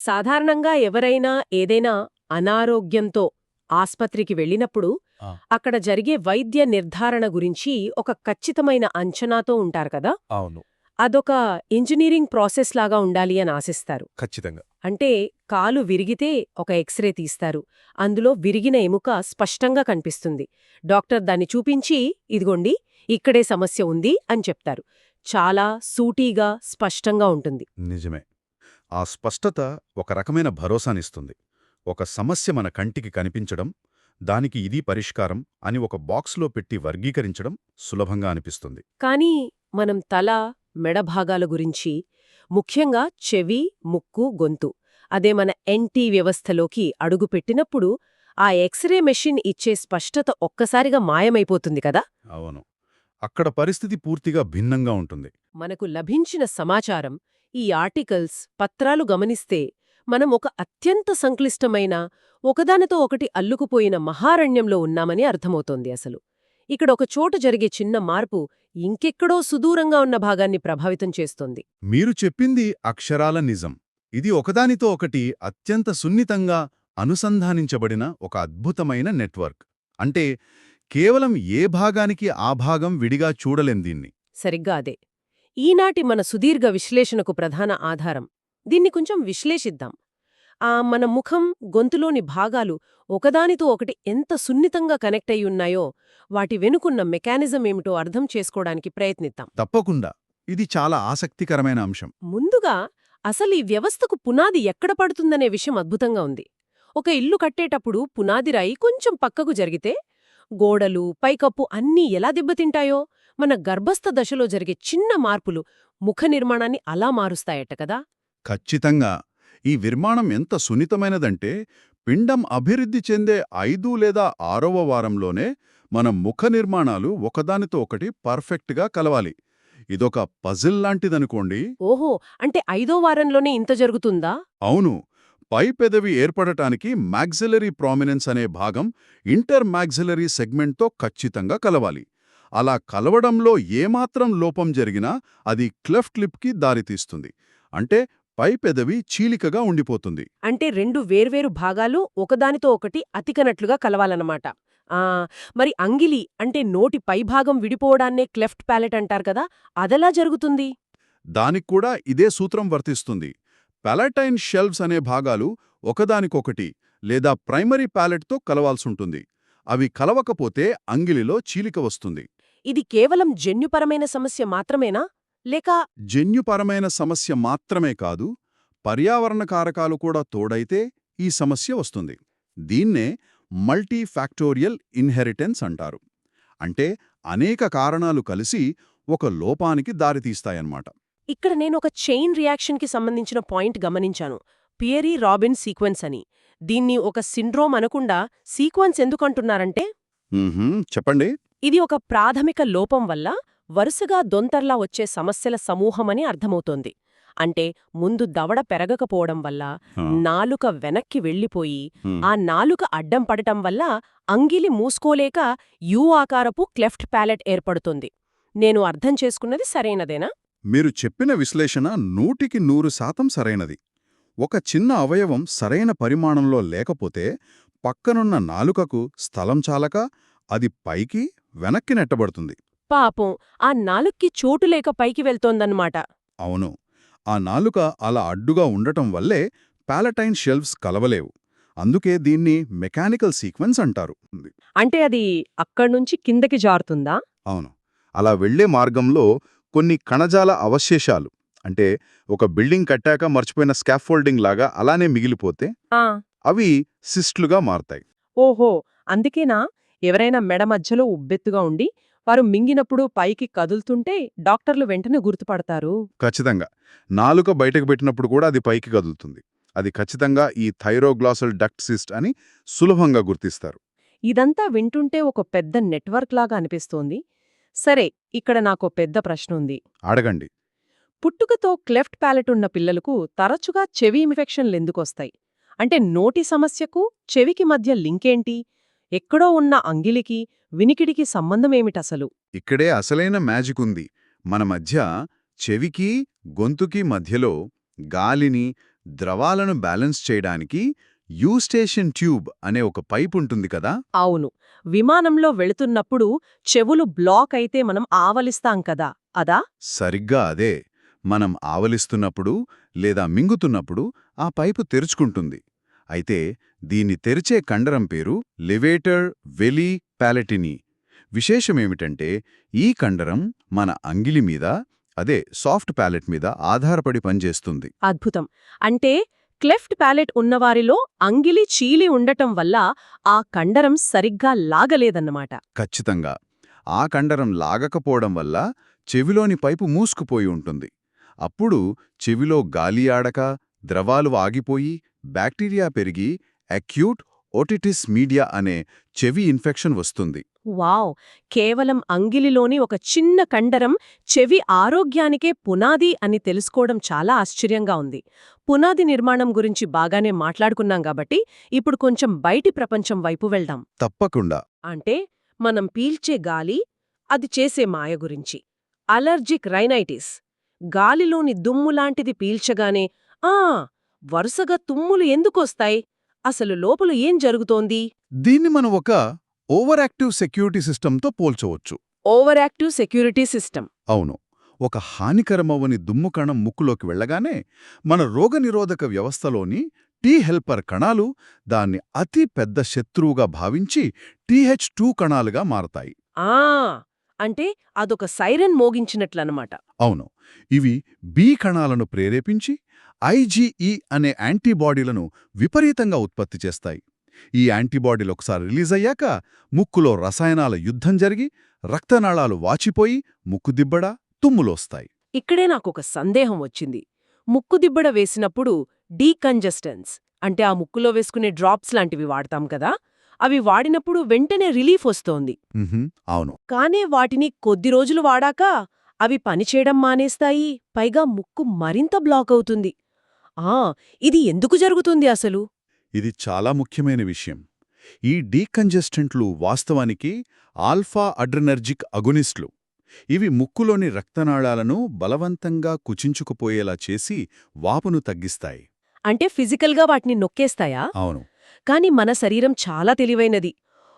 సాధారణంగా ఎవరైనా ఏదైనా అనారోగ్యంతో ఆస్పత్రికి వెళ్ళినప్పుడు ఆ, అక్కడ జరిగే వైద్య నిర్ధారణ గురించి ఒక ఖచ్చితమైన అంచనాతో ఉంటారు కదా. అవును. అదొక ఇంజనీరింగ్ ప్రాసెస్ లాగా ఉండాలి అని ఆశిస్తారు. ఖచ్చితంగా. అంటే కాలు విరిగితే ఒక ఎక్స్రే తీస్తారు. అందులో విరిగిన ఎముక స్పష్టంగా కనిపిస్తుంది. డాక్టర్ దాన్ని చూపించి ఇదిగోండి ఇక్కడే సమస్య ఉంది అని చెప్తారు. చాలా సూటీగా స్పష్టంగా ఉంటుంది. నిజమే. ఆ స్పష్టత ఒక రకమైన భరోసానిస్తుంది. ఒక సమస్య మన కంటికి కనిపించడం, దానికి ఇది పరిష్కారం అని ఒక బాక్స్లో పెట్టి వర్గీకరించడం సులభంగా అనిపిస్తుంది. కానీ మనం తల, మెడ భాగాల గురించి, ముఖ్యంగా చెవి, ముక్కు, గొంతు అదే మన ఎన్టీ వ్యవస్థలోకి అడుగుపెట్టినప్పుడు ఆ ఎక్స్రే మెషిన్ ఇచ్చే స్పష్టత ఒక్కసారిగా మాయమైపోతుంది కదా. అవును. అక్కడ పరిస్థితి పూర్తిగా భిన్నంగా ఉంటుంది. మనకు లభించిన సమాచారం, ఈ ఆర్టికల్స్, పత్రాలు గమనిస్తే మనం ఒక అత్యంత సంక్లిష్టమైన, ఒకదానితో ఒకటి అల్లుకుపోయిన మహారణ్యంలో ఉన్నామని అర్థమవుతోంది అసలు. ఇక్కడ ఒక చోట జరిగే చిన్న మార్పు ఇంకెక్కడో సుదూరంగా ఉన్న భాగాన్ని ప్రభావితం చేస్తోంది. మీరు చెప్పింది అక్షరాల నిజం. ఇది ఒకదానితో ఒకటి అత్యంత సున్నితంగా అనుసంధానించబడిన ఒక అద్భుతమైన నెట్వర్క్. అంటే కేవలం ఏ భాగానికి ఆ భాగం విడిగా చూడలేం దీన్ని. సరిగ్గా అదే ఈనాటి మన సుదీర్ఘ విశ్లేషణకు ప్రధాన ఆధారం. దీన్ని కొంచెం విశ్లేషిద్దాం. మన ముఖం, గొంతులోని భాగాలు ఒకదానితో ఒకటి ఎంత సున్నితంగా కనెక్ట్ అయ్యున్నాయో వాటి వెనుకున్న మెకానిజం ఏమిటో అర్థం చేసుకోవడానికి ప్రయత్నిద్దాం. తప్పకుండా. ఇది చాలా ఆసక్తికరమైన అంశం. ముందుగా అసలు ఈ వ్యవస్థకు పునాది ఎక్కడ పడుతుందనే విషయం అద్భుతంగా ఉంది. ఒక ఇల్లు కట్టేటప్పుడు పునాది రాయి కొంచెం పక్కకు జరిగితే గోడలు, పైకప్పు అన్నీ ఎలా దెబ్బతింటాయో, మన గర్భస్థ దశలో జరిగే చిన్న మార్పులు ముఖ నిర్మాణాన్ని అలా మారుస్తాయట కదా. ఖచ్చితంగా. ఈ నిర్మాణం ఎంత సున్నితమైనదంటే పిండం అభివృద్ధి చెందే 5 లేదా 6వ వారంలోనే మన ముఖ నిర్మాణాలు ఒకదానితో ఒకటి పర్ఫెక్ట్గా కలవాలి. ఇదొక పజిల్ లాంటిదనుకోండి. ఓహో, అంటే 5వ వారంలోనే ఇంత జరుగుతుందా? అవును. పై పెదవి ఏర్పడటానికి మాక్సిలరీ ప్రామినెన్స్ అనే భాగం ఇంటర్ మాక్సిలరీ సెగ్మెంట్తో ఖచ్చితంగా కలవాలి. అలా కలవడంలో ఏమాత్రం లోపం జరిగినా అది క్లెఫ్ట్ లిప్కి దారితీస్తుంది. అంటే పై పెదవి చీలికగా ఉండిపోతుంది. అంటే రెండు వేర్వేరు భాగాలు ఒకదానితో ఒకటి అతికనట్లుగా కలవాలన్నమాట. ఆ మరి అంగిలి అంటే నోటి పైభాగం విడిపోవడాన్నే క్లెఫ్ట్ ప్యాలెట్ అంటారు కదా, అదెలా జరుగుతుంది? దానిక్కూడా ఇదే సూత్రం వర్తిస్తుంది. పాలటైన్ షెల్వ్స్ అనే భాగాలు ఒకదానికొకటి లేదా ప్రైమరీ ప్యాలెట్తో కలవాల్సుంటుంది. అవి కలవకపోతే అంగిలిలో చీలిక వస్తుంది. ఇది కేవలం జన్యుపరమైన సమస్య మాత్రమేనా, లేక జన్యుపరమైన సమస్య మాత్రమే కాదు, పర్యావరణ కారకాలు కూడా తోడైతే ఈ సమస్య వస్తుంది. దీన్నే మల్టీఫాక్టోరియల్ ఇన్హెరిటెన్స్ అంటారు. అంటే అనేక కారణాలు కలిసి ఒక లోపానికి దారితీస్తాయన్నమాట. ఇక్కడ నేను ఒక చైన్ రియాక్షన్కి సంబంధించిన పాయింట్ గమనించాను. పియరీ రాబిన్ సీక్వెన్స్ అని. దీన్ని ఒక సిండ్రోమ్ అనకుండా సీక్వెన్స్ ఎందుకంటున్నారంటే, చెప్పండి. ఇది ఒక ప్రాథమిక లోపం వల్ల వరుసగా దొంతర్లా వచ్చే సమస్యల సమూహమని అర్థమవుతోంది. అంటే ముందు దవడ పెరగకపోవడం వల్ల ఆ, నాలుక వెనక్కి వెళ్ళిపోయి హ్మ్. ఆ నాలుక అడ్డం పడటం వల్ల అంగిలి మూసుకోలేక యూ ఆకారపు క్లెఫ్ట్ ప్యాలెట్ ఏర్పడుతుంది. నేను అర్థం చేసుకున్నది సరైనదేనా? మీరు చెప్పిన విశ్లేషణ 100% సరైనది. ఒక చిన్న అవయవం సరైన పరిమాణంలో లేకపోతే పక్కనున్న నాలుకకు స్థలం చాలక అది పైకి, వెనక్కి నెట్టబడుతుంది. పాపం, ఆ నాలుక్కి చోటు లేక పైకి వెళ్తోందన్నమాట. అవును. ఆ నాలుక అలా అడ్డుగా ఉండటం వల్లే పాలటైన్ షెల్వ్స్ కలవలేవు. అందుకే దీన్ని మెకానికల్ సీక్వెన్స్ అంటారు. అంటే అది అక్కడ్నుంచి కిందకి జారుతుందా? అవును. అలా వెళ్లే మార్గంలో కొన్ని కణజాల అవశేషాలు, అంటే ఒక బిల్డింగ్ కట్టాక మర్చిపోయిన స్కాఫోల్డింగ్ లాగా అలానే మిగిలిపోతే ఆ అవి సిస్ట్లుగా మారతాయి. ఓహో, అందుకేనా ఎవరైనా మెడ మధ్యలో ఉబ్బెత్తుగా ఉండి వారు మింగినప్పుడు పైకి కదులుతుంటే డాక్టర్లు వెంటనే గుర్తుపడతారు? ఖచ్చితంగా. నాలుక బయటకు పెట్టినప్పుడు కూడా అది పైకి కదులుతుంది. అది ఖచ్చితంగా ఈ థైరోగ్లాసల్ డక్ట్ సిస్ట్ అని సులభంగా గుర్తిస్తారు. ఇదంతా వింటుంటే ఒక పెద్ద నెట్వర్క్ లాగా అనిపిస్తోంది. సరే, ఇక్కడ నాకో పెద్ద ప్రశ్న ఉంది. అడగండి. పుట్టుకతో క్లెఫ్ట్ ప్యాలెట్ ఉన్న పిల్లలకు తరచుగా చెవి ఇన్ఫెక్షన్లెందుకొస్తాయి? అంటే నోటి సమస్యకు చెవికి మధ్య లింకేంటి? ఎక్కడో ఉన్న అంగిలికి, వినికిడికి సంబంధమేమిటసలు? ఇక్కడే అసలైన మ్యాజిక్ ఉంది. మన మధ్య చెవికి, గొంతుకి మధ్యలో గాలిని, ద్రవాలను బ్యాలెన్స్ చేయడానికి యూస్టేషన్ ట్యూబ్ అనే ఒక పైప్ ఉంటుంది కదా. అవును, విమానంలో వెళుతున్నప్పుడు చెవులు బ్లాక్ అయితే మనం ఆవలిస్తాం కదా, అదా? సరిగ్గా అదే. మనం ఆవలిస్తున్నప్పుడు లేదా మింగుతున్నప్పుడు ఆ పైపు తెరుచుకుంటుంది. అయితే దీన్ని తెరిచే కండరం పేరు లివేటర్ వెలి ప్యాలెటిని. విశేషమేమిటంటే ఈ కండరం మన అంగిలి మీద, అదే సాఫ్ట్ ప్యాలెట్ మీద ఆధారపడి పనిచేస్తుంది. అద్భుతం. అంటే క్లెఫ్ట్ ప్యాలెట్ ఉన్నవారిలో అంగిలి చీలి ఉండటం వల్ల ఆ కండరం సరిగ్గా లాగలేదన్నమాట. ఖచ్చితంగా. ఆ కండరం లాగకపోవడం వల్ల చెవిలోని పైపు మూసుకుపోయి ఉంటుంది. అప్పుడు చెవిలో గాలి ఆడక, ద్రవాలు ఆగిపోయి, బ్యాక్టీరియా పెరిగి అక్యూట్ ఓటిటిస్ మీడియా అనే చెవి ఇన్ఫెక్షన్ వస్తుంది. వావ్! కేవలం అంగిలిలోని ఒక చిన్న కండరం చెవి ఆరోగ్యానికే పునాది అని తెలుసుకోవడం చాలా ఆశ్చర్యంగా ఉంది. పునాది నిర్మాణం గురించి బాగానే మాట్లాడుకున్నాం కాబట్టి ఇప్పుడు కొంచెం బయటి ప్రపంచం వైపు వెళ్దాం. తప్పకుండా. అంటే మనం పీల్చే గాలి, అది చేసే మాయ గురించి. Allergic rhinitis. గాలిలోని దుమ్ములాంటిది పీల్చగానే ఆ వరుసగా తుమ్ములు ఎందుకొస్తాయి? అసలు లోపల ఏం జరుగుతోంది? దీన్ని మనం ఒక ఓవర్ యాక్టివ్ సెక్యూరిటీ సిస్టంతో పోల్చవచ్చు. Over active security system. అవును. ఒక హానికరమవని దుమ్ము కణం ముక్కులోకి వెళ్ళగానే మన రోగనిరోధక వ్యవస్థలోని టీ హెల్పర్ కణాలు దాన్ని అతి పెద్ద శత్రువుగా భావించి TH2 కణాలుగా మారతాయి. ఆ అంటే అదొక సైరన్ మోగించినట్లనమాట. అవును. ఇవి బి కణాలను ప్రేరేపించి IgE అనే యాంటీబాడీలను విపరీతంగా ఉత్పత్తి చేస్తాయి. ఈ యాంటీబాడీలు ఒకసారి రిలీజ్ అయ్యాక ముక్కులో రసాయనాల యుద్ధం జరిగి రక్తనాళాలు వాచిపోయి ముక్కుదిబ్బడ, తుమ్ములోస్తాయి. ఇక్కడే నాకొక సందేహం వచ్చింది. ముక్కుదిబ్బడ వేసినప్పుడు డీకంజెస్టెన్స్ అంటే ఆ ముక్కులో వేసుకునే డ్రాప్స్ లాంటివి వాడతాం కదా, అవి వాడినప్పుడు వెంటనే రిలీఫ్ వస్తోంది. అవును. కానీ వాటిని కొద్ది రోజులు వాడాక అవి పనిచేయడం మానేస్తాయి, పైగా ముక్కు మరింత బ్లాక్ అవుతుంది. ఇది ఎందుకు జరుగుతుంది అసలు? ఇది చాలా ముఖ్యమైన విషయం. ఈ డీకంజెస్టెంట్లు వాస్తవానికి ఆల్ఫా అడ్రినర్జిక్ అగునిస్ట్లు. ఇవి ముక్కులోని రక్తనాళాలను బలవంతంగా కుచించుకుపోయేలా చేసి వాపును తగ్గిస్తాయి. అంటే ఫిజికల్గా వాటిని నొక్కేస్తాయా? అవును. కాని మన శరీరం చాలా తెలివైనది.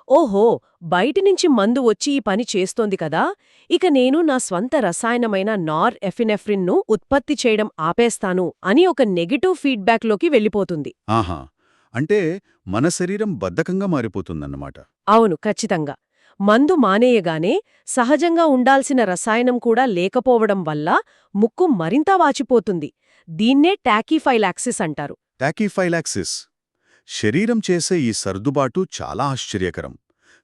ఓహో, బయటినుంచి మందు వచ్చి ఈ పని చేస్తోంది కదా, ఇక నేను నా స్వంత రసాయనమైన నార్ ఎఫినెఫ్రిన్ను ఉత్పత్తి చేయడం ఆపేస్తాను అని ఒక నెగటివ్ ఫీడ్బ్యాక్లోకి వెళ్ళిపోతుంది. ఆహా. అంటే మన శరీరం బద్ధకంగా మారిపోతుందన్నమాట. అవును, ఖచ్చితంగా. మందు మానేయగానే సహజంగా ఉండాల్సిన రసాయనం కూడా లేకపోవడం వల్ల ముక్కు మరింత వాచిపోతుంది. దీన్నే టాకీఫైలాక్సిస్ అంటారు. టాకీఫైలాక్సిస్. శరీరం చేసే ఈ సర్దుబాటు చాలా ఆశ్చర్యకరం.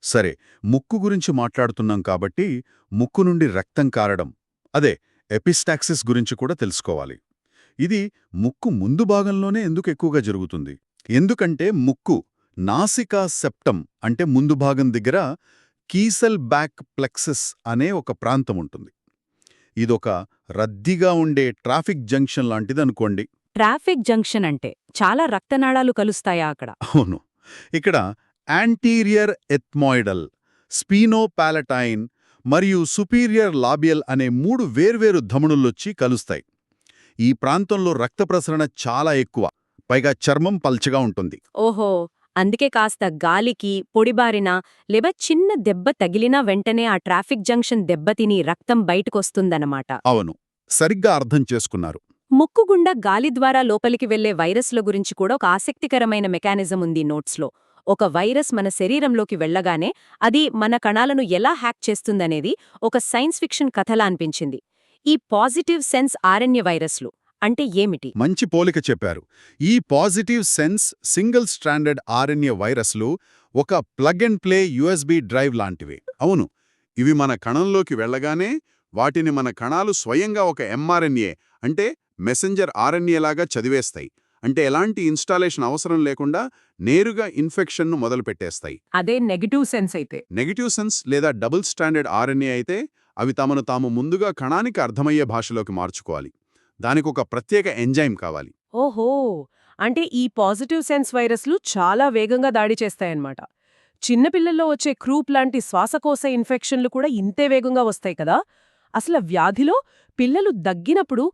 సరే, ముక్కు గురించి మాట్లాడుతున్నాం కాబట్టి ముక్కు నుండి రక్తం కారడం, అదే ఎపిస్టాక్సిస్ గురించి కూడా తెలుసుకోవాలి. ఇది ముక్కు ముందు భాగంలోనే ఎందుకు ఎక్కువగా జరుగుతుంది? ఎందుకంటే ముక్కు నాసికా సెప్టమ్ అంటే ముందు భాగం దగ్గర కీసెల్ బ్యాక్ ప్లెక్సస్ అనే ఒక ప్రాంతం ఉంటుంది. ఇదొక రద్దీగా ఉండే ట్రాఫిక్ జంక్షన్ లాంటిదనుకోండి. ట్రాఫిక్ జంక్షన్ అంటే చాలా రక్తనాళాలు కలుస్తాయా అక్కడ? అవును. ఇక్కడ యాంటీరియర్ ఎథ్మాయిడల్, స్పీనోపాలటైన్ మరియు సుపీరియర్ లాబియల్ అనే 3 వేర్వేరు ధమనులొచ్చి కలుస్తాయి. ఈ ప్రాంతంలో రక్త ప్రసరణ చాలా ఎక్కువ, పైగా చర్మం పల్చగా ఉంటుంది. ఓహో, అందుకే కాస్త గాలికి పొడిబారినా లేదా చిన్న దెబ్బ తగిలినా వెంటనే ఆ ట్రాఫిక్ జంక్షన్ దెబ్బతిని రక్తం బయటకొస్తుందన్నమాట. అవును, సరిగ్గా అర్థం చేసుకున్నారు. ముక్కుగుండా గాలి ద్వారా లోపలికి వెళ్లే వైరస్ల గురించి కూడా ఒక ఆసక్తికరమైన మెకానిజం ఉంది నోట్స్లో. ఒక వైరస్ మన శరీరంలోకి వెళ్లగానే అది మన కణాలను ఎలా హ్యాక్ చేస్తుందనేది ఒక సైన్స్ ఫిక్షన్ కథలా అనిపించింది. ఈ పాజిటివ్ సెన్స్ ఆర్ఎన్ఏ వైరస్లు అంటే ఏమిటి? మంచి పోలిక చెప్పారు. ఈ positive sense single stranded RNA వైరస్లు ఒక plug and play USB drive లాంటివి. అవును, ఇవి మన కణంలోకి వెళ్లగానే వాటిని మన కణాలు స్వయంగా ఒక mRNA అంటే మెసెంజర్ RNA లాగా చదివేస్తాయి. అంటే ఎలాంటి ఇన్స్టాలేషన్ అవసరం లేకుండా నేరుగా ఇన్ఫెక్షన్ను మొదలుపెట్టేస్తాయి. అదే నెగటివ్ సెన్స్ అయితే. నెగటివ్ సెన్స్ లేదా డబుల్ స్టాండర్డ్ RNA అయితే అవి తమను తాము ముందుగా కణానికి అర్థమయ్యే భాషలోకి మార్చుకోవాలి. దానికొక ప్రత్యేక ఎంజైమ్ కావాలి. ఓహో, అంటే ఈ పాజిటివ్ సెన్స్ వైరస్లు చాలా వేగంగా దాడి చేస్తాయన్నమాట. చిన్నపిల్లల్లో వచ్చే క్రూప్ లాంటి శ్వాసకోశ ఇన్ఫెక్షన్లు కూడా ఇంతే వేగంగా వస్తాయి కదా. అసలు వ్యాధిలో పిల్లలు దగ్గినప్పుడు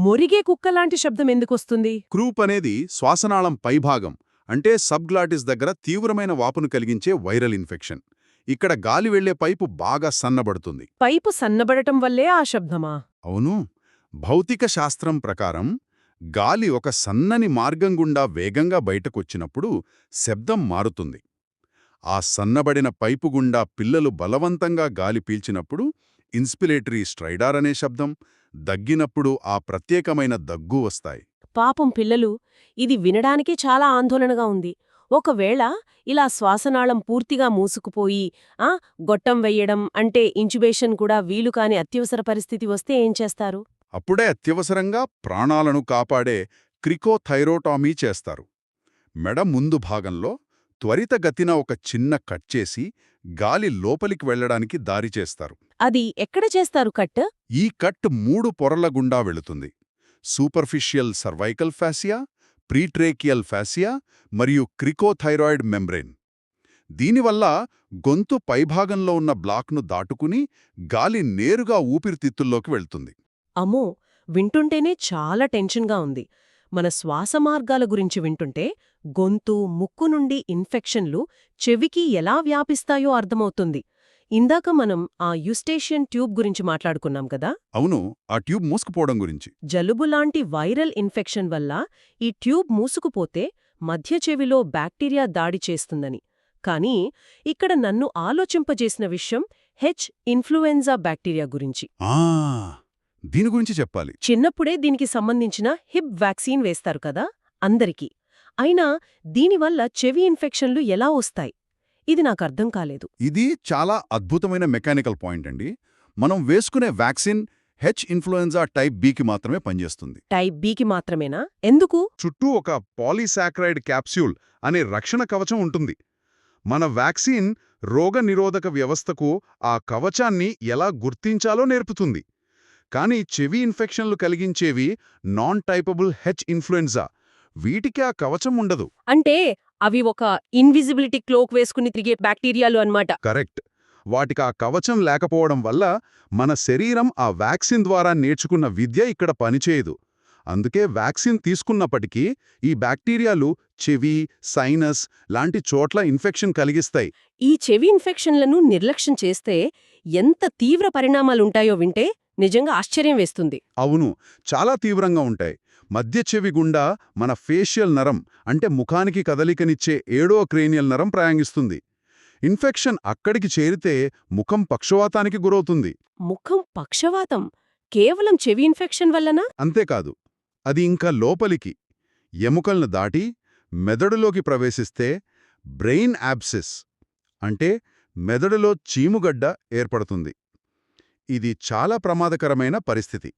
మొరిగే కుక్కలాంటి శబ్దం ఎందుకొస్తుంది? క్రూప్ అనేది శ్వాసనాళం పైభాగం అంటే సబ్గ్లాటిస్ దగ్గర తీవ్రమైన వాపును కలిగించే వైరల్ ఇన్ఫెక్షన్. ఇక్కడ గాలి వెళ్లే పైపు బాగా సన్నబడుతుంది. పైపు సన్నబడటం వల్లే ఆ శబ్దమా? అవును, భౌతిక శాస్త్రం ప్రకారం గాలి ఒక సన్నని మార్గం గుండా వేగంగా బయటకొచ్చినప్పుడు శబ్దం మారుతుంది. ఆ సన్నబడిన పైపు గుండా పిల్లలు బలవంతంగా గాలి పీల్చినప్పుడు ఇన్స్పిరేటరీ స్ట్రైడార్ అనే శబ్దం, దగ్గినప్పుడు ఆ ప్రత్యేకమైన దగ్గు వస్తాయి. పాపం పిల్లలు, ఇది వినడానికే చాలా ఆందోళనగా ఉంది. ఒకవేళ ఇలా శ్వాసనాళం పూర్తిగా మూసుకుపోయి గొట్టం వెయ్యడం అంటే ఇంచుబేషన్ కూడా వీలుకాని అత్యవసర పరిస్థితి వస్తే ఏం చేస్తారు? అప్పుడే అత్యవసరంగా ప్రాణాలను కాపాడే క్రికోథైరోటామీ చేస్తారు. మెడ ముందు భాగంలో త్వరితగతిన ఒక చిన్న కట్ చేసి గాలి లోపలికి వెళ్లడానికి దారి చేస్తారు. అది ఎక్కడ చేస్తారు కట్? ఈ కట్ 3 పొరల గుండా వెళుతుంది. సూపర్ఫిషియల్ సర్వైకల్ ఫాసియా, ప్రీట్రేకియల్ ఫాసియా మరియు క్రికోథైరాయిడ్ మెంబ్రేన్. దీనివల్ల గొంతు పైభాగంలో ఉన్న బ్లాక్ను దాటుకుని గాలి నేరుగా ఊపిరితిత్తుల్లోకి వెళ్తుంది. అమ్మో, వింటుంటేనే చాలా టెన్షన్గా ఉంది. మన శ్వాస మార్గాల గురించి వింటుంటే గొంతు, ముక్కు నుండి ఇన్ఫెక్షన్లు చెవికి ఎలా వ్యాపిస్తాయో అర్థమవుతుంది. ఇందాక మనం ఆ యుస్టేషియన్ ట్యూబ్ గురించి మాట్లాడుకున్నాం కదా. అవును, ఆ ట్యూబ్ మూసుకుపోవడం గురించి. జలుబులాంటి వైరల్ ఇన్ఫెక్షన్ వల్ల ఈ ట్యూబ్ మూసుకుపోతే మధ్య చెవిలో బ్యాక్టీరియా దాడి చేస్తుందని. కానీ ఇక్కడ నన్ను ఆలోచింపజేసిన విషయం ఇన్ఫ్లుయెంజా బ్యాక్టీరియా గురించి. దీని గురించి చెప్పాలి. చిన్నప్పుడే దీనికి సంబంధించిన హిబ్ వ్యాక్సిన్ వేస్తారు కదా అందరికీ. అయినా దీనివల్ల చెవి ఇన్ఫెక్షన్లు ఎలా వస్తాయి? ఇది నాకర్థం కాలేదు. ఇది చాలా అద్భుతమైన మెకానికల్ పాయింట్ అండి. మనం వేసుకునే వ్యాక్సిన్ ఇన్ఫ్లుయెంజా టైప్ బికి మాత్రమే పనిచేస్తుంది. టైప్ బికి మాత్రమేనా? ఎందుకు? చుట్టూ ఒక పాలీసాక్రైడ్ క్యాప్స్యూల్ అనే రక్షణ కవచం ఉంటుంది. మన వ్యాక్సిన్ రోగనిరోధక వ్యవస్థకు ఆ కవచాన్ని ఎలా గుర్తించాలో నేర్పుతుంది. కానీ చెవి ఇన్ఫెక్షన్లు కలిగించేవి నాన్ టైపబుల్ ఇన్ఫ్లుయెంజా. వీటికి ఆ కవచం ఉండదు. అంటే అవి ఒక ఇన్విజిబిలిటీ క్లోక్ వేసుకుని తిరిగే బ్యాక్టీరియాలు అన్నమాట. కరెక్ట్. వాటికి ఆ కవచం లేకపోవడం వల్ల మన శరీరం ఆ వ్యాక్సిన్ ద్వారా నేర్చుకున్న విద్య ఇక్కడ పనిచేయదు. అందుకే వ్యాక్సిన్ తీసుకున్నప్పటికీ ఈ బ్యాక్టీరియాలు చెవి, సైనస్ లాంటి చోట్ల ఇన్ఫెక్షన్ కలిగిస్తాయి. ఈ చెవి ఇన్ఫెక్షన్లను నిర్లక్ష్యం చేస్తే ఎంత తీవ్ర పరిణామాలుంటాయో వింటే నిజంగా ఆశ్చర్యం వేస్తుంది. అవును, చాలా తీవ్రంగా ఉంటాయి. మధ్య చెవి గుండా మన ఫేషియల్ నరం అంటే ముఖానికి కదలికనిచ్చే 7వ క్రేనియల్ నరం ప్రయాణిస్తుంది. ఇన్ఫెక్షన్ అక్కడికి చేరితే ముఖం పక్షవాతానికి గురవుతుంది. ముఖం పక్షవాతం కేవలం చెవి ఇన్ఫెక్షన్ వల్లనా? అంతేకాదు, అది ఇంకా లోపలికి ఎముకలను దాటి మెదడులోకి ప్రవేశిస్తే బ్రెయిన్ యాబ్సెస్ అంటే మెదడులో చీముగడ్డ ఏర్పడుతుంది. ఇది చాలా ప్రమాదకరమైన పరిస్థితి.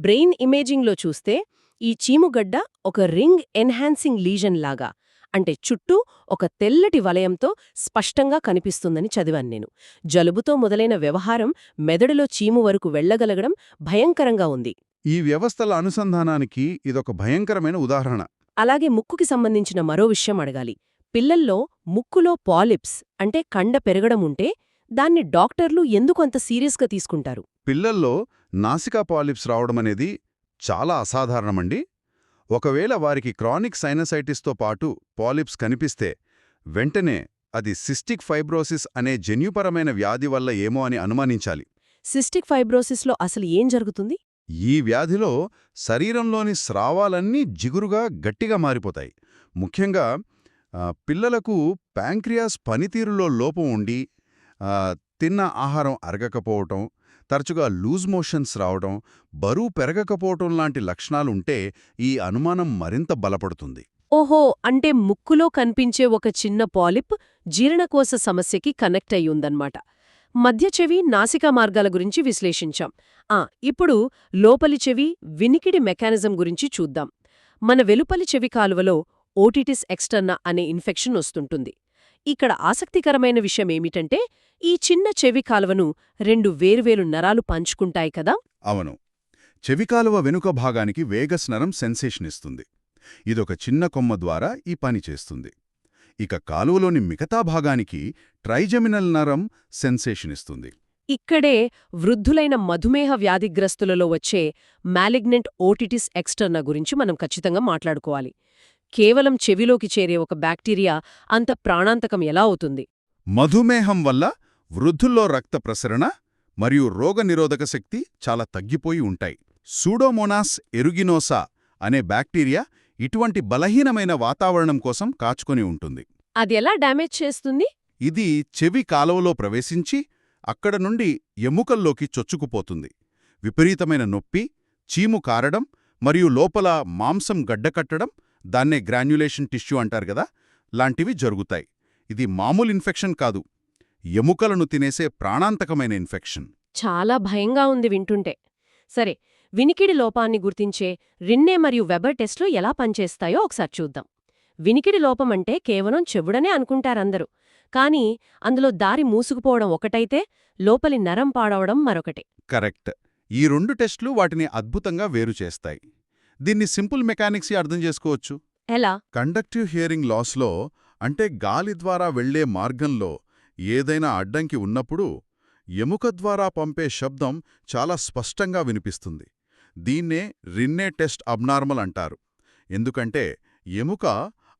బ్రెయిన్ ఇమేజింగ్లో చూస్తే ఈ చీముగడ్డ ఒక రింగ్ ఎన్హాన్సింగ్ లీజన్ లాగా, అంటే చుట్టూ ఒక తెల్లటి వలయంతో స్పష్టంగా కనిపిస్తుందని చదివాను నేను. జలుబుతో మొదలైన వ్యవహారం మెదడులో చీము వరకు వెళ్లగలగడం భయంకరంగా ఉంది. ఈ వ్యవస్థల అనుసంధానానికి ఇదొక భయంకరమైన ఉదాహరణ. అలాగే ముక్కుకి సంబంధించిన మరో విషయం అడగాలి. పిల్లల్లో ముక్కులో పాలిప్స్ అంటే కండ పెరగడం ఉంటే దాన్ని డాక్టర్లు ఎందుకు అంత సీరియస్గా తీసుకుంటారు? పిల్లల్లో నాసికా పాలిప్స్ రావడమనేది చాలా అసాధారణమండి. ఒకవేళ వారికి క్రానిక్ సైనసైటిస్తో పాటు పాలిప్స్ కనిపిస్తే వెంటనే అది సిస్టిక్ ఫైబ్రోసిస్ అనే జన్యుపరమైన వ్యాధి వల్ల ఏమో అని అనుమానించాలి. సిస్టిక్ ఫైబ్రోసిస్లో అసలు ఏం జరుగుతుంది? ఈ వ్యాధిలో శరీరంలోని స్రావాలన్నీ జిగురుగా గట్టిగా మారిపోతాయి. ముఖ్యంగా పిల్లలకు ప్యాంక్రియాస్ పనితీరులో లోపం ఉండి తిన్న ఆహారం అరగకపోవటం, తరచుగా లూజ్ మోషన్స్ రావడం, బరువు పెరగకపోవటం లాంటి లక్షణాలుంటే ఈ అనుమానం మరింత బలపడుతుంది. ఓహో, అంటే ముక్కులో కనిపించే ఒక చిన్న పాలిప్ జీర్ణకోశ సమస్యకి కనెక్ట్ అయ్యుందన్నమాట. మధ్య చెవి, నాసికా మార్గాల గురించి విశ్లేషించాం. ఇప్పుడు లోపలి చెవి, వినికిడి మెకానిజం గురించి చూద్దాం. మన వెలుపలి చెవి కాలువలో ఓటిటిస్ ఎక్స్టర్నా అనే ఇన్ఫెక్షన్ వస్తుంటుంది. ఇక్కడ ఆసక్తికరమైన విషయమేమిటంటే ఈ చిన్న చెవి కాలువను 2 వేర్వేరు నరాలు పంచుకుంటాయి కదా. అవును, చెవికాలువ వెనుక భాగానికి వేగస్ నరం సెన్సేషన్ ఇస్తుంది. ఇదొక చిన్న కొమ్మ ద్వారా ఈ పని చేస్తుంది. ఇక కాలువలోని మిగతా భాగానికి ట్రైజెమినల్ నరం సెన్సేషన్ ఇస్తుంది. ఇక్కడే వృద్ధులైన మధుమేహ వ్యాధిగ్రస్తులలో వచ్చే మాలిగ్నెంట్ ఓటిటిస్ ఎక్స్టర్నా గురించి మనం ఖచ్చితంగా మాట్లాడుకోవాలి. కేవలం చెవిలోకి చేరే ఒక బ్యాక్టీరియా అంత ప్రాణాంతకం ఎలా అవుతుంది? మధుమేహం వల్ల వృద్ధుల్లో రక్త ప్రసరణ మరియు రోగనిరోధక శక్తి చాలా తగ్గిపోయి ఉంటాయి. సూడోమోనాస్ ఎరుగినోసా అనే బ్యాక్టీరియా ఇటువంటి బలహీనమైన వాతావరణం కోసం కాచుకొని ఉంటుంది. అది ఎలా డ్యామేజ్ చేస్తుంది? ఇది చెవి కాలువలో ప్రవేశించి అక్కడ నుండి ఎముకల్లోకి చొచ్చుకుపోతుంది. విపరీతమైన నొప్పి, చీము కారడం మరియు లోపల మాంసం గడ్డకట్టడం, దాన్నే గ్రాన్యులేషన్ టిష్యూ అంటారు గదా, లాంటివి జరుగుతాయి. ఇది మామూలు ఇన్ఫెక్షన్ కాదు, ఎముకలను తినేసే ప్రాణాంతకమైన ఇన్ఫెక్షన్. చాలా భయంగా ఉంది వింటుంటే. సరే, వినికిడి లోపాన్ని గుర్తించే రిన్నే మరియు వెబర్ టెస్ట్లు ఎలా పనిచేస్తాయో ఒకసారి చూద్దాం. వినికిడి లోపమంటే కేవలం చెవుడనే అనుకుంటారందరూ. కానీ అందులో దారి మూసుకుపోవడం ఒకటైతే లోపలి నరం పాడవడం మరొకటి. కరెక్ట్. ఈ రెండు టెస్టులు వాటిని అద్భుతంగా వేరు చేస్తాయి. దీన్ని సింపుల్ మెకానిక్స్ అర్థం చేసుకోవచ్చు. ఎలా? కండక్టివ్ హియరింగ్ లాస్లో, అంటే గాలి ద్వారా వెళ్లే మార్గంలో ఏదైనా అడ్డంకి ఉన్నప్పుడు ఎముక ద్వారా పంపే శబ్దం చాలా స్పష్టంగా వినిపిస్తుంది. దీన్నే రిన్నే టెస్ట్ అబ్నార్మల్ అంటారు. ఎందుకంటే ఎముక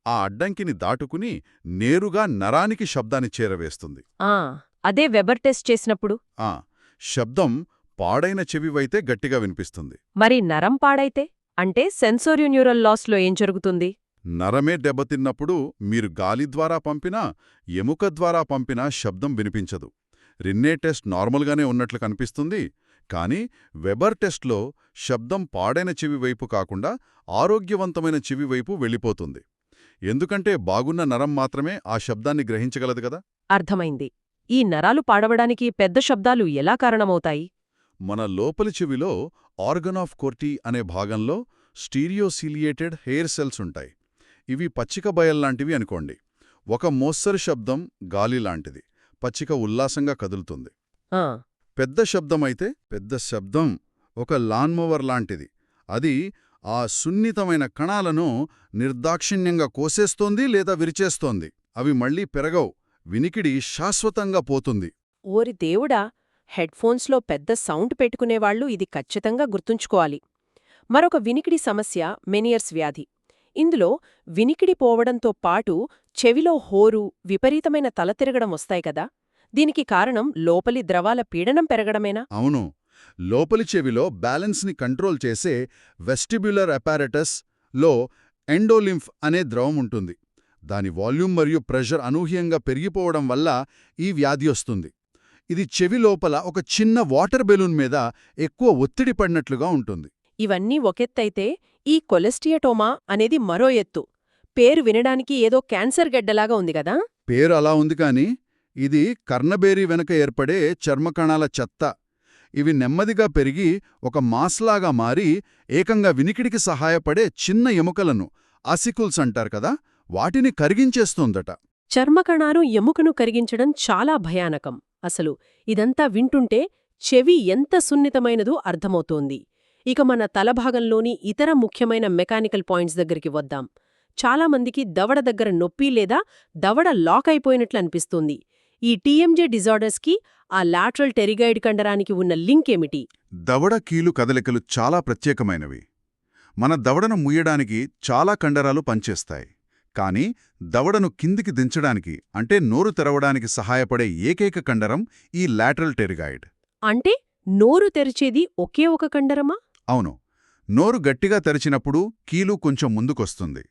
ఆ అడ్డంకిని దాటుకుని నేరుగా నరానికి శబ్దాన్ని చేరవేస్తుంది. అదే వెబర్ టెస్ట్ చేసినప్పుడు ఆ శబ్దం పాడైన చెవివైతే గట్టిగా వినిపిస్తుంది. మరి నరం పాడైతే, అంటే సెన్సోరియోన్యూరల్ లాస్లో ఏం జరుగుతుంది? నరమే దెబ్బతిన్నప్పుడు మీరు గాలి ద్వారా పంపినా, ఎముక ద్వారా పంపినా శబ్దం వినిపించదు. రిన్నే టెస్ట్ నార్మల్గానే ఉన్నట్లు కనిపిస్తుంది, కానీ వెబర్ టెస్ట్లో శబ్దం పాడైన చెవి వైపు కాకుండా ఆరోగ్యవంతమైన చెవి వైపు వెళ్ళిపోతుంది. ఎందుకంటే బాగున్న నరం మాత్రమే ఆ శబ్దాన్ని గ్రహించగలదు కదా. అర్థమైంది. ఈ నరాలు పాడవడానికి పెద్ద శబ్దాలు ఎలా కారణమవుతాయి? మన లోపలి చెవిలో ఆర్గన్ ఆఫ్ కోర్టీ అనే భాగంలో స్టీరియోసిలియేటెడ్ హెయిర్ సెల్స్ ఉంటాయి. ఇవి పచ్చిక బయల్లాంటివి అనుకోండి. ఒక మోస్తరు శబ్దం గాలిలాంటిది, పచ్చిక ఉల్లాసంగా కదులుతుంది. పెద్ద శబ్దం ఒక లాన్మోవర్ లాంటిది. అది ఆ సున్నితమైన కణాలను నిర్దాక్షిణ్యంగా కోసేస్తోంది లేదా విరిచేస్తోంది. అవి మళ్లీ పెరగవు, వినికిడి శాశ్వతంగా పోతుంది. ఓరి దేవుడా! హెడ్ఫోన్స్లో పెద్ద సౌండ్ పెట్టుకునేవాళ్లు ఇది ఖచ్చితంగా గుర్తుంచుకోవాలి. మరొక వినికిడి సమస్య మెనియర్స్ వ్యాధి. ఇందులో వినికిడి పోవడంతో పాటు చెవిలో హోరు, విపరీతమైన తల తిరగడం వస్తాయి కదా. దీనికి కారణం లోపలి ద్రవాల పీడనం పెరగడమేనా? అవును. లోపలి చెవిలో బ్యాలెన్స్ని కంట్రోల్ చేసే వెస్టిబ్యులర్ అపారటస్ లో ఎండోలింఫ్ అనే ద్రవం ఉంటుంది. దాని వాల్యూమ్ మరియు ప్రెషర్ అనూహ్యంగా పెరిగిపోవడం వల్ల ఈ వ్యాధి వస్తుంది. ఇది చెవి లోపల ఒక చిన్న వాటర్ బెలూన్ మీద ఎక్కువ ఒత్తిడి పడినట్లుగా ఉంటుంది. ఇవన్నీ ఒకెత్తైతే ఈ కొలెస్టియటోమా అనేది మరో ఎత్తు. పేరు వినడానికి ఏదో క్యాన్సర్ గడ్డలాగా ఉంది గదా. పేరు అలా ఉంది కాని ఇది కర్ణబేరి వెనక ఏర్పడే చర్మకణాల చెత్త. ఇవి నెమ్మదిగా పెరిగి ఒక మాస్లాగా మారి ఏకంగా వినికిడికి సహాయపడే చిన్న ఎముకలను, ఆసికుల్స్ అంటారు కదా, వాటిని కరిగించేస్తోందట. చర్మకణాలు ఎముకను కరిగించడం చాలా భయానకం. అసలు ఇదంతా వింటుంటే చెవి ఎంత సున్నితమైనదో అర్థమవుతోంది. ఇక మన తలభాగంలోని ఇతర ముఖ్యమైన మెకానికల్ పాయింట్స్ దగ్గరికి వద్దాం. చాలామందికి దవడ దగ్గర నొప్పి లేదా దవడ లాక్ అయిపోయినట్లు అనిపిస్తుంది. ఈ టీఎంజే డిజార్డర్స్కి ఆ లాటరల్ టెరిగైడ్ కండరానికి ఉన్న లింక్ ఏమిటి? దవడ కీలు కదలికలు చాలా ప్రత్యేకమైనవి. మన దవడను ముయ్యడానికి చాలా కండరాలు పనిచేస్తాయి. కానీ దవడను కిందికి దించడానికి, అంటే నోరు తెరవడానికి సహాయపడే ఏకైక కండరం ఈ లాటరల్ టెరిగైడ్. అంటే నోరు తెరిచేది ఒకే ఒక కండరమా? అవును. నోరు గట్టిగా తెరిచినప్పుడు కీలు కొంచెం ముందుకొస్తుంది.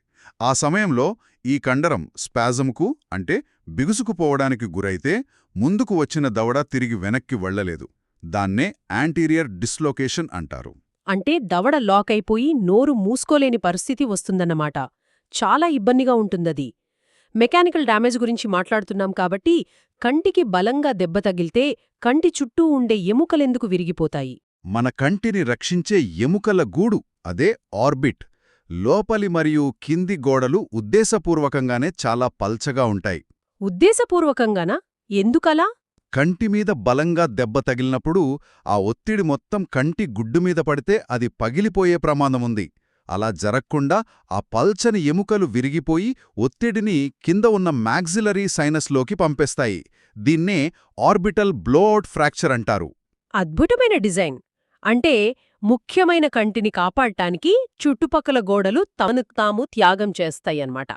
ఆ సమయంలో ఈ కండరం స్పాజముకు, అంటే బిగుసుకుపోవడానికి గురైతే ముందుకు వచ్చిన దవడ తిరిగి వెనక్కి వెళ్లలేదు. దాన్నే యాంటీరియర్ డిస్లోకేషన్ అంటారు. అంటే దవడ లాక్ అయిపోయి నోరు మూసుకోలేని పరిస్థితి వస్తుందన్నమాట. చాలా ఇబ్బందిగా ఉంటుందది. మెకానికల్ డ్యామేజ్ గురించి మాట్లాడుతున్నాం కాబట్టి కంటికి బలంగా దెబ్బ తగిలితే కంటి చుట్టూ ఉండే ఎముకలెందుకు విరిగిపోతాయి? మన కంటిని రక్షించే ఎముకల గూడు, అదే ఆర్బిట్, లోపలి మరియు కింది గోడలు ఉద్దేశపూర్వకంగానే చాలా పల్చగా ఉంటాయి. ఉద్దేశపూర్వకంగానా? ఎందుకలా? కంటిమీద బలంగా దెబ్బ తగిలినప్పుడు ఆ ఒత్తిడి మొత్తం కంటి గుడ్డుమీద పడితే అది పగిలిపోయే ప్రమాదముంది. అలా జరగకుండా ఆ పల్చని ఎముకలు విరిగిపోయి ఒత్తిడిని కింద ఉన్న మ్యాగ్జిలరీ సైనస్లోకి పంపేస్తాయి. దీన్నే ఆర్బిటల్ బ్లోఅవుట్ ఫ్రాక్చర్ అంటారు. అద్భుతమైన డిజైన్. అంటే ముఖ్యమైన కంటిని కాపాడటానికి చుట్టుపక్కల గోడలు తమను తాము త్యాగం చేస్తాయన్నమాట.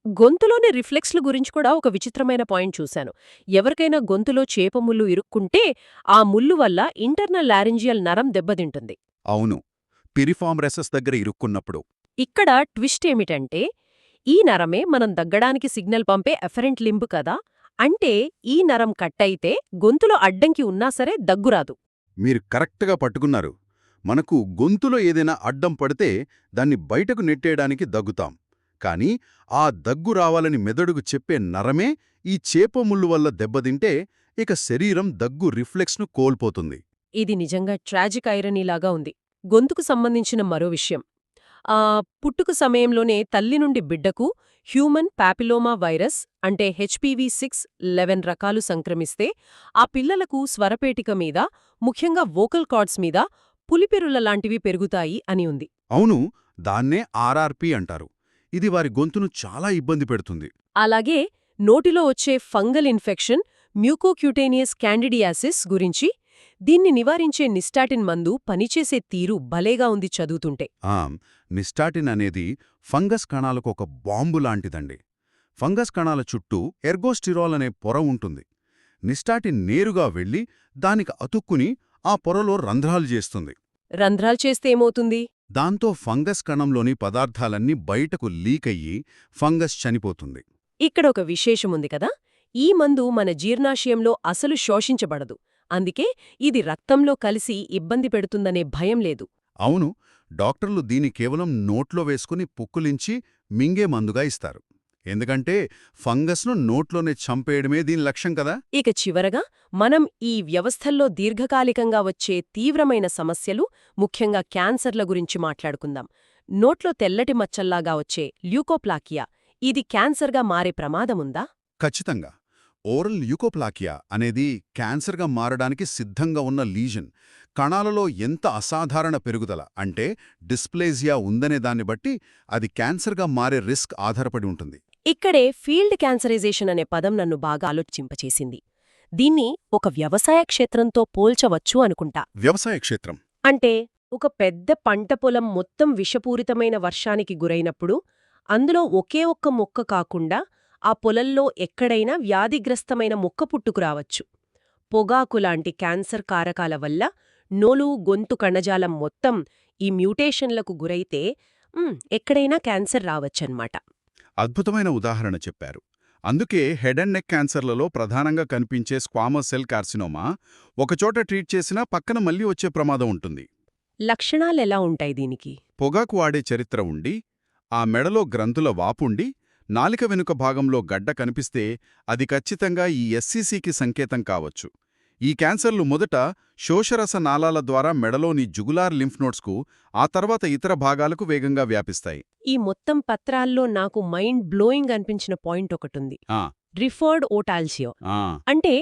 గొంతులోని రిఫ్లెక్స్ల గురించి కూడా ఒక విచిత్రమైన పాయింట్ చూశాను. ఎవరికైనా గొంతులో చేపముళ్ళు ఇరుక్కుంటే ఆ ముళ్ళు వల్ల ఇంటర్నల్ లారింజియల్ నరం దెబ్బతింటుంది. అవును, పిరిఫార్మ్ రెసస్ దగ్గర ఇరుక్కున్నప్పుడు. ఇక్కడ ట్విస్ట్ ఏమిటంటే ఈ నరమే మనం దగ్గడానికి సిగ్నల్ పంపే ఎఫరెంట్ లింబ్ కదా. అంటే ఈ నరం కట్టయితే గొంతులో అడ్డంకి ఉన్నా సరే దగ్గురాదు. మీరు కరెక్ట్గా పట్టుకున్నారు. మనకు గొంతులో ఏదైనా అడ్డం పడితే దాన్ని బయటకు నెట్టేయడానికి దగ్గుతాం. కానీ ఆ దగ్గు రావాలని మెదడుకు చెప్పే నరమే ఈ చేపముళ్ళు వల్ల దెబ్బతింటే ఇక శరీరం దగ్గు రిఫ్లెక్స్ను కోల్పోతుంది. ఇది నిజంగా ట్రాజిక్ ఐరనీలాగా ఉంది. గొంతుకు సంబంధించిన మరో విషయం. పుట్టుక సమయంలోనే తల్లి నుండి బిడ్డకు హ్యూమన్ పాపిలోమా వైరస్ అంటే HPV-6-11 రకాలు సంక్రమిస్తే ఆ పిల్లలకు స్వరపేటిక మీద, ముఖ్యంగా వోకల్ కార్డ్స్ మీద పులిపెరుల లాంటివి పెరుగుతాయి అని ఉంది. అవును, దాన్నే RRP అంటారు. ఇది వారి గొంతును చాలా ఇబ్బంది పెడుతుంది. అలాగే నోటిలో వచ్చే ఫంగల్ ఇన్ఫెక్షన్ మ్యూకోక్యూటేనియస్ క్యాండిడియాసిస్ గురించి, దీన్ని నివారించే నిస్టాటిన్ మందు పనిచేసే తీరు భలేగా ఉంది చదువుతుంటే. నిస్టాటిన్ అనేది ఫంగస్ కణాలకు ఒక బాంబు లాంటిదండి. ఫంగస్ కణాల చుట్టూ ఎర్గోస్టిరాల్ అనే పొర ఉంటుంది. నిస్టాటిన్ నేరుగా వెళ్లి దానికి అతుక్కుని ఆ పొరలో రంధ్రాలు చేస్తుంది. రంధ్రాలు చేస్తే ఏమవుతుంది? దాంతో ఫంగస్ కణంలోని పదార్థాలన్నీ బయటకు లీకయ్యి ఫంగస్ చనిపోతుంది. ఇక్కడ ఒక విశేషముంది కదా, ఈ మందు మన జీర్ణాశయంలో అసలు శోషించబడదు. అందుకే ఇది రక్తంలో కలిసి ఇబ్బంది పెడుతుందనే భయం లేదు. అవును, డాక్టర్లు దీని కేవలం నోట్లో వేసుకుని పుక్కులించి మింగే మందుగా ఇస్తారు. ఎందుకంటే ఫంగస్ను నోట్లోనే చంపేయడమే దీని లక్ష్యం కదా. ఇక చివరగా మనం ఈ వ్యవస్థల్లో దీర్ఘకాలికంగా వచ్చే తీవ్రమైన సమస్యలు, ముఖ్యంగా క్యాన్సర్ల గురించి మాట్లాడుకుందాం. నోట్లో తెల్లటి మచ్చల్లాగా వచ్చే ల్యూకోప్లాకియా, ఇది క్యాన్సర్గా మారే ప్రమాదముందా? ఖచ్చితంగా. ఓరల్ ల్యూకోప్లాకియా అనేది క్యాన్సర్గా మారడానికి సిద్ధంగా ఉన్న లీజన్. కణాలలో ఎంత అసాధారణ పెరుగుదల అంటే డిస్ప్లేజియా ఉందనే దాన్ని బట్టి అది క్యాన్సర్గా మారే రిస్క్ ఆధారపడి ఉంటుంది. ఇక్కడే ఫీల్డ్ క్యాన్సరైజేషన్ అనే పదం నన్ను బాగా ఆలోచింపచేసింది. దీన్ని ఒక వ్యవసాయ క్షేత్రంతో పోల్చవచ్చు అనుకుంటా. వ్యవసాయ క్షేత్రం అంటే ఒక పెద్ద పంట పొలం మొత్తం విషపూరితమైన వర్షానికి గురైనప్పుడు అందులో ఒకే ఒక్క మొక్క కాకుండా ఆ పొలంలో ఎక్కడైనా వ్యాధిగ్రస్తమైన మొక్క పుట్టుకురావచ్చు. పొగాకులాంటి క్యాన్సర్ కారకాల వల్ల నోలు, గొంతు కణజాలం మొత్తం ఈ మ్యూటేషన్లకు గురైతే ఎక్కడైనా క్యాన్సర్ రావచ్చన్నమాట. అద్భుతమైన ఉదాహరణ చెప్పారు. అందుకే హెడ్ అండ్ నెక్ క్యాన్సర్లలో ప్రధానంగా కనిపించే స్క్వామస్ సెల్ కార్సినోమా ఒకచోట ట్రీట్ చేసినా పక్కన మళ్లీ వచ్చే ప్రమాదం ఉంటుంది. లక్షణాలెలా ఉంటాయి దీనికి? పొగాకు వాడే చరిత్ర ఉండి, ఆ మెడలో గ్రంథుల వాపుండి, నాలిక వెనుక భాగంలో గడ్డ కనిపిస్తే అది ఖచ్చితంగా ఈ SCCకి సంకేతం కావచ్చు. ఈ క్యాన్సర్లు మొదట శోషరస నాళాల ద్వారా మెడలోని జుగులార్ లింఫ్ నోడ్స్కు, ఆ తర్వాత ఇతర భాగాలకు వేగంగా వ్యాపిస్తాయి. ఈ మొత్తం పత్రాల్లో నాకు మైండ్ బ్లోయింగ్ అనిపించిన పాయింట్ ఒకటుంది. ఆ, రిఫర్డ్ ఓటాల్జియో. ఆ, అంటే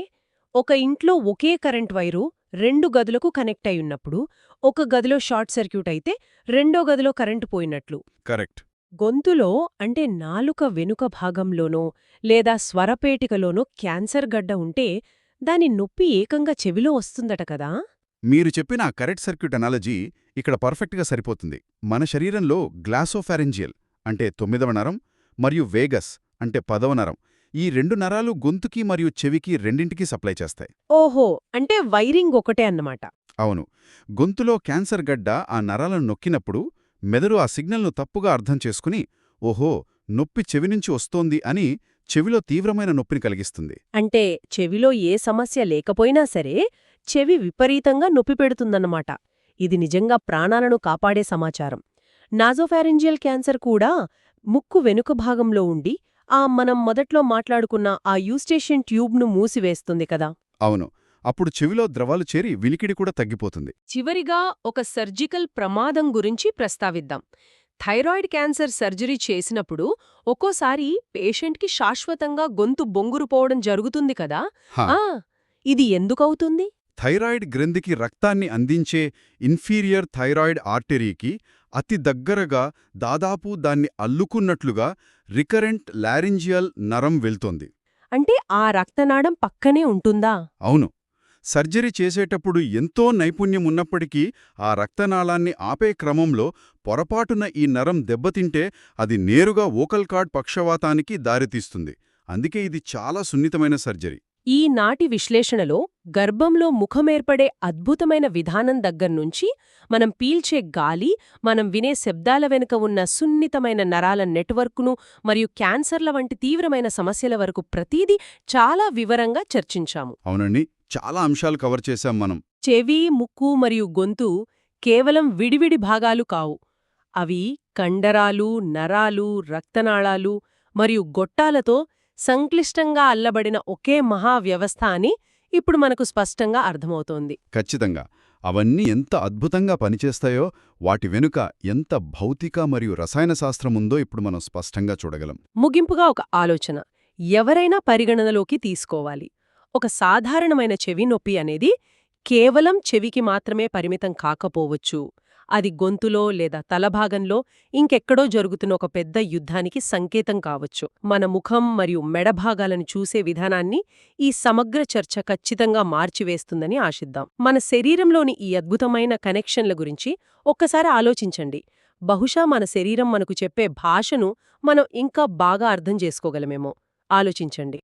ఒక ఇంట్లో ఒకే కరెంట్ వైరు 2 గదులకు కనెక్ట్ అయ్యున్నప్పుడు ఒక గదిలో షార్ట్ సర్క్యూట్ అయితే రెండో గదిలో కరెంటు పోయినట్లు. కరెక్ట్. గొంతులో అంటే నాలుక వెనుక భాగంలోనో లేదా స్వరపేటికలోనో క్యాన్సర్ గడ్డ ఉంటే దాని నొప్పి ఏకంగా చెవిలో వస్తుందట కదా. మీరు చెప్పిన ఆ కరెక్ట్ సర్క్యూట్ అనాలజీ ఇక్కడ పర్ఫెక్ట్గా సరిపోతుంది. మన శరీరంలో గ్లాసోఫారెంజియల్ అంటే 9వ నరం మరియు వేగస్ అంటే 10వ నరం, ఈ 2 నరాలు గొంతుకి మరియు చెవికి రెండింటికి సప్లై చేస్తాయి. ఓహో, అంటే వైరింగ్ ఒకటే అన్నమాట. అవును, గొంతులో క్యాన్సర్ గడ్డ ఆ నరాలను నొక్కినప్పుడు మెదడు ఆ సిగ్నల్ను తప్పుగా అర్థం చేసుకుని, ఓహో, నొప్పి చెవి నుంచి వస్తోంది అని చెవిలో తీవ్రమైన నొప్పిని కలిగిస్తుంది. అంటే చెవిలో ఏ సమస్య లేకపోయినా సరే చెవి విపరీతంగా నొప్పి పెడుతుందన్నమాట. ఇది నిజంగా ప్రాణాలను కాపాడే సమాచారం. నాజోఫారెంజియల్ క్యాన్సర్ కూడా ముక్కు వెనుక భాగంలో ఉండి మనం మొదట్లో మాట్లాడుకున్న ఆ యూస్టేషన్ ట్యూబ్ను మూసివేస్తుంది కదా. అవును, అప్పుడు చెవిలో ద్రవాలు చేరి వినికిడి కూడా తగ్గిపోతుంది. చివరిగా ఒక సర్జికల్ ప్రమాదం గురించి ప్రస్తావిద్దాం. థైరాయిడ్ క్యాన్సర్ సర్జరీ చేసినప్పుడు ఒక్కోసారి పేషెంట్కి శాశ్వతంగా గొంతు బొంగురుపోవడం జరుగుతుంది కదా. హా. ఇది ఎందుకవుతుంది? థైరాయిడ్ గ్రంథికి రక్తాన్ని అందించే ఇన్ఫీరియర్ థైరాయిడ్ ఆర్టరీకి అతి దగ్గరగా దాదాపు దాన్ని అల్లుకున్నట్లుగా రికరెంట్ లారింజియల్ నరం వెళ్తోంది. అంటే ఆ రక్తనాళం పక్కనే ఉంటుందా? అవును. సర్జరీ చేసేటప్పుడు ఎంతో నైపుణ్యం ఉన్నప్పటికీ ఆ రక్తనాళాన్ని ఆపే క్రమంలో పొరపాటున ఈ నరం దెబ్బతింటే అది నేరుగా వోకల్ కార్డ్ పక్షవాతానికి దారితీస్తుంది. అందుకే ఇది చాలా సున్నితమైన సర్జరీ. ఈనాటి విశ్లేషణలో గర్భంలో ముఖమేర్పడే అద్భుతమైన విధానం దగ్గర్నుంచి మనం పీల్చే గాలి, మనం వినే శబ్దాల వెనుక ఉన్న సున్నితమైన నరాల నెట్వర్క్ను మరియు క్యాన్సర్ల వంటి తీవ్రమైన సమస్యల వరకు ప్రతీదీ చాలా వివరంగా చర్చించాము. అవునండి, చాలా అంశాలు కవర్ చేశాం మనం. చెవి, ముక్కు మరియు గొంతు కేవలం విడివిడి భాగాలు కావు. అవి కండరాలు, నరాలు, రక్తనాళాలు మరియు గొట్టాలతో సంక్లిష్టంగా అల్లబడిన ఒకే మహావ్యవస్థ అని ఇప్పుడు మనకు స్పష్టంగా అర్థమవుతోంది. ఖచ్చితంగా. అవన్నీ ఎంత అద్భుతంగా పనిచేస్తాయో, వాటి వెనుక ఎంత భౌతిక మరియు రసాయన శాస్త్రముందో ఇప్పుడు మనం స్పష్టంగా చూడగలం. ముగింపుగా ఒక ఆలోచన ఎవరైనా పరిగణనలోకి తీసుకోవాలి. ఒక సాధారణమైన చెవి నొప్పి అనేది కేవలం చెవికి మాత్రమే పరిమితం కాకపోవచ్చు. అది గొంతులో లేదా తలభాగంలో ఇంకెక్కడో జరుగుతున్న ఒక పెద్ద యుద్ధానికి సంకేతం కావచ్చు. మన ముఖం మరియు మెడభాగాలను చూసే విధానాన్ని ఈ సమగ్ర చర్చ ఖచ్చితంగా మార్చివేస్తుందని ఆశిద్దాం. మన శరీరంలోని ఈ అద్భుతమైన కనెక్షన్ల గురించి ఒక్కసారి ఆలోచించండి. బహుశా మన శరీరం మనకు చెప్పే భాషను మనం ఇంకా బాగా అర్థం చేసుకోగలమేమో. ఆలోచించండి.